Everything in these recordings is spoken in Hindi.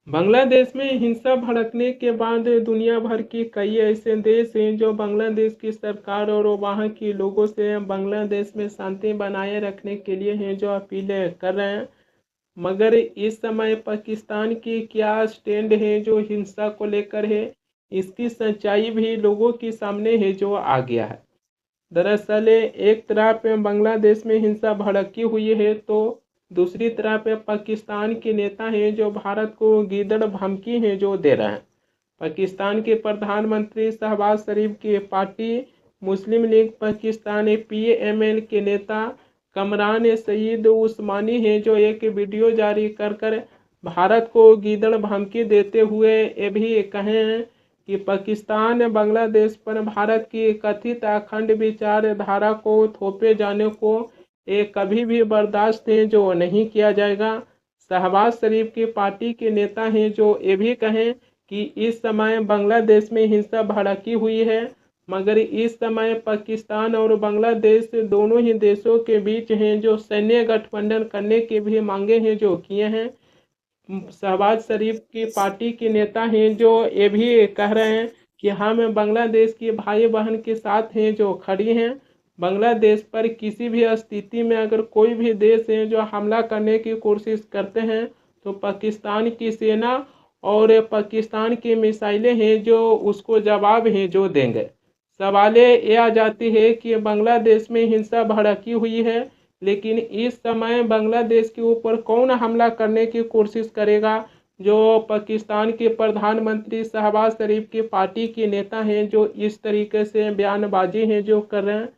बांग्लादेश में हिंसा भड़कने के बाद दुनिया भर के कई ऐसे देश हैं जो बांग्लादेश की सरकार और वहाँ के लोगों से बांग्लादेश में शांति बनाए रखने के लिए हैं जो अपीलें कर रहे हैं। मगर इस समय पाकिस्तान की क्या स्टैंड है जो हिंसा को लेकर है, इसकी सच्चाई भी लोगों के सामने है जो आ गया है। दरअसल एक तरफ बांग्लादेश में हिंसा भड़की हुई है तो दूसरी तरफ पाकिस्तान के नेता हैं जो भारत को गीदड़ धमकी हैं जो दे रहे हैं। पाकिस्तान के प्रधानमंत्री शहबाज शरीफ की पार्टी मुस्लिम लीग पाकिस्तान पीएमएल के नेता कमरान सईद उस्मानी हैं जो एक वीडियो जारी कर कर भारत को गीदड़ धमकी देते हुए ये भी कहें कि पाकिस्तान बांग्लादेश पर भारत की कथित अखंड विचारधारा को थोपे जाने को ये कभी भी बर्दाश्त है जो नहीं किया जाएगा। शहबाज शरीफ की पार्टी के नेता हैं जो ये भी कहें कि इस समय बांग्लादेश में हिंसा भड़की हुई है, मगर इस समय पाकिस्तान और बांग्लादेश दोनों ही देशों के बीच हैं जो सैन्य गठबंधन करने की भी मांगे हैं जो किए हैं। शहबाज शरीफ की पार्टी के नेता हैं जो ये भी कह रहे हैं कि हम बांग्लादेश की भाई बहन के साथ हैं जो खड़ी हैं। बांग्लादेश पर किसी भी स्थिति में अगर कोई भी देश है जो हमला करने की कोशिश करते हैं तो पाकिस्तान की सेना और पाकिस्तान की मिसाइलें हैं जो उसको जवाब हैं जो देंगे। सवाल ये आ जाती है कि बांग्लादेश में हिंसा भड़की हुई है, लेकिन इस समय बांग्लादेश के ऊपर कौन हमला करने की कोशिश करेगा। जो पाकिस्तान के प्रधानमंत्री शहबाज शरीफ की पार्टी के नेता हैं जो इस तरीके से बयानबाजी हैं जो कर रहे हैं।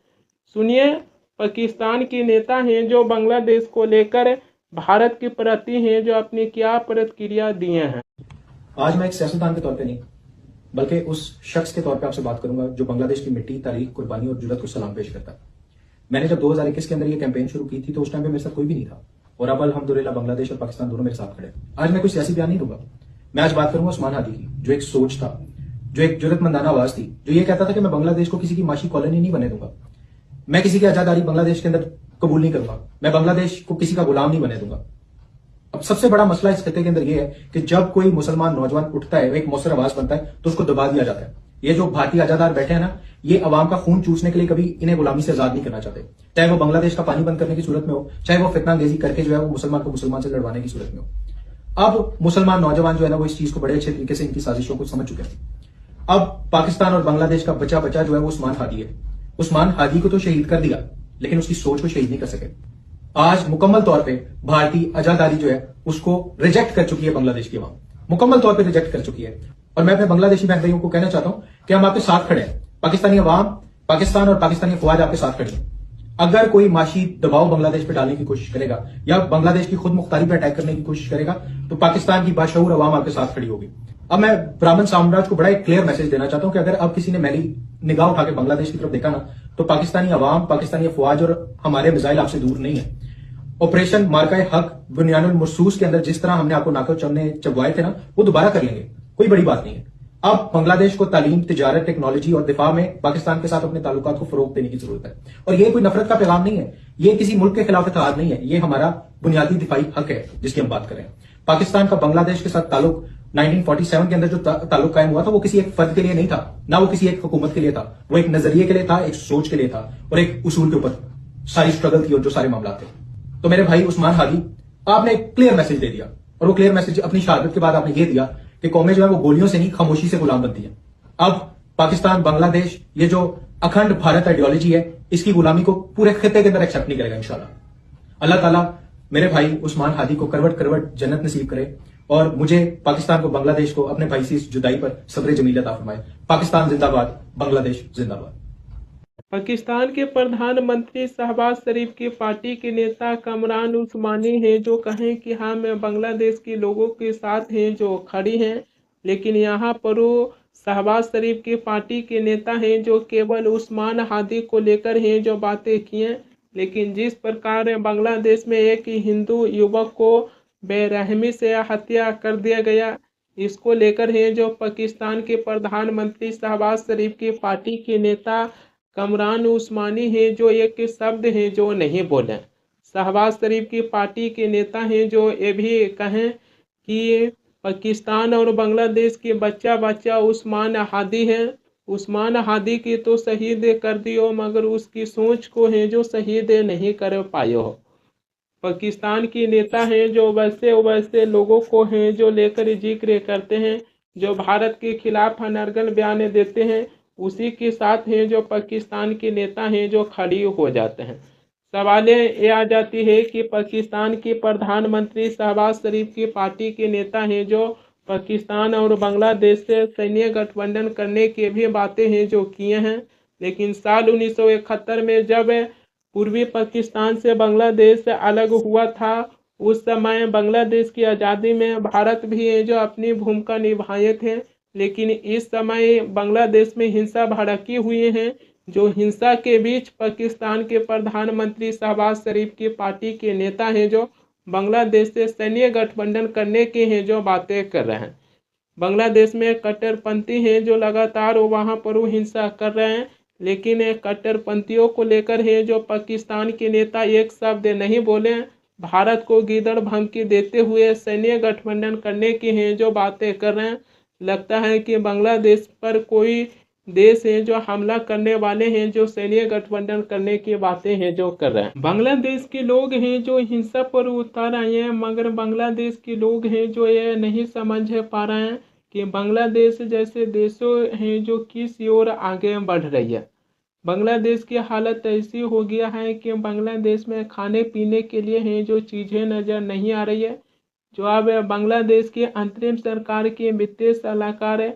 सुनिए, पाकिस्तान के नेता हैं जो बांग्लादेश को लेकर भारत के प्रति हैं जो अपनी क्या प्रतिक्रिया दिए हैं। आज मैं एक सियासतदान के तौर पे नहीं बल्कि उस शख्स के तौर पे आपसे बात करूंगा जो बांग्लादेश की मिट्टी, तारीख, कुर्बानी और जुर्रत को सलाम पेश करता है। मैंने जब 2021 के अंदर ये कैंपेन शुरू की थी तो उस टाइम पे मेरे साथ कोई भी नहीं था और अब अल्हम्दुलिल्लाह बांग्लादेश और पाकिस्तान दोनों मेरे साथ खड़े। आज मैं कोई सियासी बयान नहीं दूंगा। मैं आज बात करूंगा उस्मान हादी की, जो एक सोच था, जो एक जुर्रतमंदाना आवाज थी, जो ये कहता था कि मैं बांग्लादेश को किसी की माशी कॉलोनी नहीं बने दूंगा, मैं किसी की आजादारी बांग्लादेश के अंदर कबूल नहीं करूंगा, मैं बांग्लादेश को किसी का गुलाम नहीं बने दूंगा। अब सबसे बड़ा मसला इस खत्ते के अंदर यह है कि जब कोई मुसलमान नौजवान उठता है, एक मौसर आवाज बनता है, तो उसको दबा दिया जाता है। ये जो भारतीय आजादार बैठे हैं ना, ये अवाम का खून चूसने के लिए कभी इन्हें गुलामी से आजाद नहीं करना चाहते, चाहे वो बांग्लादेश का पानी बंद करने की सूरत में हो, चाहे वो फितनांगेजी करके जो है वो मुसलमान को मुसलमान से लड़वाने की सूरत में हो। अब मुसलमान नौजवान जो है ना वो इस चीज को बड़े अच्छे तरीके से इनकी साजिशों को समझ चुके हैं। अब पाकिस्तान और बांग्लादेश का बचा बचा जो है वो उस्मान हादी है। उस्मान हादी को तो शहीद कर दिया, लेकिन उसकी सोच को शहीद नहीं कर सके। आज मुकम्मल तौर पे भारतीय आजादारी जो है उसको रिजेक्ट कर चुकी है बांग्लादेश की अवाम, मुकम्मल तौर पे रिजेक्ट कर चुकी है। और मैं अपने बांग्लादेशी बहन भाइयों को कहना चाहता हूं कि हम आपके साथ खड़े हैं। पाकिस्तानी अवाम, पाकिस्तान और पाकिस्तानी अफवाज आपके साथ खड़े हैं। अगर कोई माशी दबाव बांग्लादेश पे डालने की कोशिश करेगा या बांग्लादेश की खुद मुख्तारी पे अटैक करने की कोशिश करेगा तो पाकिस्तान की बाशऊर अवाम आपके साथ खड़ी होगी। अब मैं ब्राह्मण साम्राज्य को बड़ा एक क्लियर मैसेज देना चाहता हूं कि अगर अब किसी ने मैली निगाह उठा के बांग्लादेश की तरफ देखा ना, तो पाकिस्तानी अवाम, पाकिस्तानी अफवाज और हमारे मिसाइल आपसे दूर नहीं है। ऑपरेशन मार्का हक बुनियानुल मरसूस के अंदर जिस तरह हमने आपको नाको चबवाए थे ना, वो दोबारा कर लेंगे, कोई बड़ी बात नहीं है। अब बांग्लादेश को तालीम, तिजारत, टेक्नोलॉजी और दिफा में पाकिस्तान के साथ अपने ताल्लुकात को फरोग देने की जरूरत है। और ये कोई नफरत का पैगाम नहीं है, ये किसी मुल्क के खिलाफ इत्तेहाद नहीं है, ये हमारा बुनियादी दिफाई हक है जिसकी हम बात करें। पाकिस्तान का बांग्लादेश के साथ ताल्लुक 1947 के अंदर जो ताल्लुक कायम हुआ था वो किसी एक फर्द के लिए नहीं था, ना वो किसी एक हुकूमत के लिए था, वो एक नजरिए के लिए था, एक सोच के लिए था और एक उसूल के ऊपर सारी स्ट्रगल थी और जो सारे मामला थे। तो मेरे भाई उस्मान हादी, आपने एक क्लियर मैसेज दे दिया और वो क्लियर मैसेज अपनी शहादत के बाद आपने ये दिया कि कौमें जो है वो गोलियों से नहीं खामोशी से गुलाम बनती हैं। अब पाकिस्तान, बांग्लादेश, ये जो अखंड भारत आइडियोलॉजी है, इसकी गुलामी को पूरे खित्ते के अंदर एक्सेप्ट नहीं करेगा इंशाल्लाह। अल्लाह ताला मेरे भाई उस्मान हादी को करवट करवट जन्नत नसीब करे और मुझे, पाकिस्तान को, बांग्लादेश को अपने भाई से इस जुदाई पर सब्र जमील अता फरमाए। पाकिस्तान जिंदाबाद, बांग्लादेश जिंदाबाद। पाकिस्तान के प्रधानमंत्री शहबाज शरीफ की पार्टी के नेता कमरान उस्मानी हैं जो कहें कि हाँ मैं बांग्लादेश के लोगों के साथ हैं जो खड़ी हैं, लेकिन यहाँ पर वो शहबाज शरीफ की पार्टी के नेता हैं जो केवल उस्मान हादी को लेकर हैं जो बातें की हैं। लेकिन जिस प्रकार बांग्लादेश में एक हिंदू युवक को बेरहमी से हत्या कर दिया गया, इसको लेकर हैं जो पाकिस्तान के प्रधानमंत्री शहबाज शरीफ की पार्टी के नेता कमरान उस्मानी हैं जो एक शब्द हैं जो नहीं बोले। शहबाज शरीफ की पार्टी के नेता हैं जो ये भी कहें कि पाकिस्तान और बांग्लादेश के बच्चा बच्चा उस्मान हादी है। उस्मान हादी की तो शहीद कर दियो, मगर उसकी सोच को है जो शहीद नहीं कर पाए हो। पाकिस्तान की नेता हैं जो वैसे वैसे लोगों को हैं जो लेकर जिक्र करते हैं, जो भारत के खिलाफ अनर्गल बयान देते हैं, उसी के साथ हैं जो पाकिस्तान के नेता हैं जो खड़ी हो जाते हैं। सवाल ये आ जाती है कि पाकिस्तान के प्रधानमंत्री शहबाज शरीफ की पार्टी के नेता हैं जो पाकिस्तान और बांग्लादेश से सैन्य गठबंधन करने की भी बातें हैं जो किए हैं, लेकिन साल 1971 में जब पूर्वी पाकिस्तान से बांग्लादेश अलग हुआ था, उस समय बांग्लादेश की आज़ादी में भारत भी है जो अपनी भूमिका निभाए थे। लेकिन इस समय बांग्लादेश में हिंसा भड़की हुई है, जो हिंसा के बीच पाकिस्तान के प्रधानमंत्री शहबाज शरीफ की पार्टी के नेता हैं जो बांग्लादेश से सैन्य गठबंधन करने की हैं जो बातें कर रहे हैं। बांग्लादेश में कट्टरपंथी हैं जो लगातार वहाँ पर हिंसा कर रहे हैं, लेकिन कट्टरपंथियों को लेकर है जो पाकिस्तान के नेता एक शब्द नहीं बोले। भारत को गीदड़ धमकी देते हुए सैन्य गठबंधन करने की हैं जो बातें कर रहे हैं। लगता है कि बांग्लादेश पर कोई देश है जो हमला करने वाले हैं, जो सैन्य गठबंधन करने की बातें हैं जो कर रहे हैं। बांग्लादेश के लोग हैं जो हिंसा पर उतर आए हैं, मगर बांग्लादेश के लोग हैं जो ये नहीं समझ पा रहे हैं कि बांग्लादेश जैसे देशों हैं जो किस ओर आगे बढ़ रही है। बांग्लादेश की हालत ऐसी हो गया है कि बांग्लादेश में खाने पीने के लिए हैं जो चीज़ें नज़र नहीं आ रही है। जो अब बांग्लादेश की अंतरिम सरकार के वित्तीय सलाहकार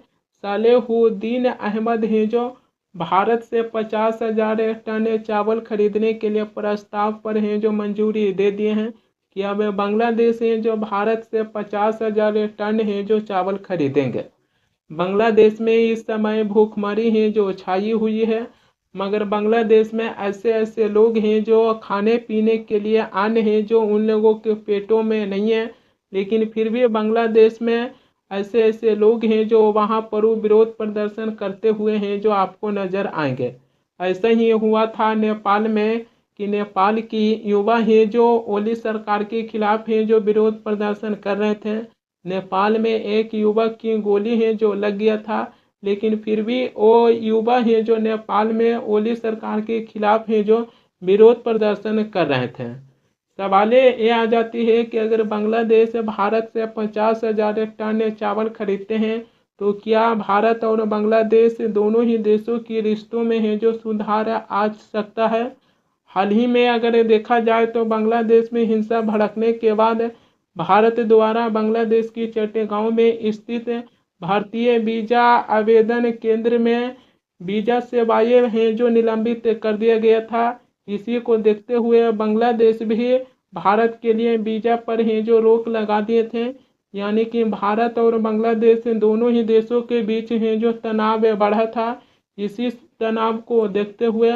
सालेहुद्दीन अहमद हैं जो भारत से 50,000 टन चावल खरीदने के लिए प्रस्ताव पर हैं जो मंजूरी दे दिए हैं कि अब बांग्लादेश हैं जो भारत से 50,000 टन हैं जो चावल खरीदेंगे। बांग्लादेश में इस समय भूखमरी है जो छाई हुई है, मगर बांग्लादेश में ऐसे ऐसे लोग हैं जो खाने पीने के लिए अन्न है जो उन लोगों के पेटों में नहीं है, लेकिन फिर भी बांग्लादेश में ऐसे ऐसे लोग हैं जो वहाँ पर विरोध प्रदर्शन करते हुए हैं जो आपको नज़र आएंगे। ऐसा ही हुआ था नेपाल में कि नेपाल की युवा हैं जो ओली सरकार के खिलाफ हैं जो विरोध प्रदर्शन कर रहे थे। नेपाल में एक युवक की गोली है जो लग गया था, लेकिन फिर भी वो युवा है जो नेपाल में ओली सरकार के खिलाफ है जो विरोध प्रदर्शन कर रहे थे। सवाल ये आ जाती है कि अगर बांग्लादेश भारत से 50,000 टन चावल खरीदते हैं तो क्या भारत और बांग्लादेश दोनों ही देशों के रिश्तों में है जो सुधार आ सकता है। हाल ही में अगर देखा जाए तो बांग्लादेश में हिंसा भड़कने के बाद भारत द्वारा बांग्लादेश की चट्टगांव में स्थित भारतीय वीजा आवेदन केंद्र में वीजा सेवाएं हैं जो निलंबित कर दिया गया था। इसी को देखते हुए बांग्लादेश भी भारत के लिए वीजा पर हैं जो रोक लगा दिए थे, यानी कि भारत और बांग्लादेश दोनों ही देशों के बीच हैं जो तनाव बढ़ा था। इसी तनाव को देखते हुए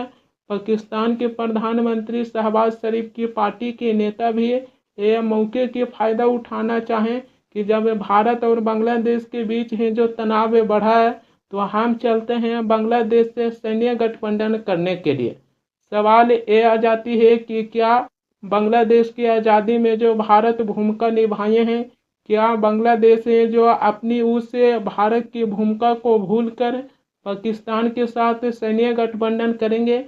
पाकिस्तान के प्रधानमंत्री शहबाज शरीफ की पार्टी के नेता भी यह मौके के फायदा उठाना चाहें कि जब भारत और बांग्लादेश के बीच हैं जो तनाव बढ़ा है तो हम चलते हैं बांग्लादेश से सैन्य गठबंधन करने के लिए। सवाल ये आ जाती है कि क्या बांग्लादेश की आज़ादी में जो भारत भूमिका निभाए हैं, क्या बांग्लादेश है जो अपनी उस भारत की भूमिका को भूलकर पाकिस्तान के साथ सैन्य गठबंधन करेंगे,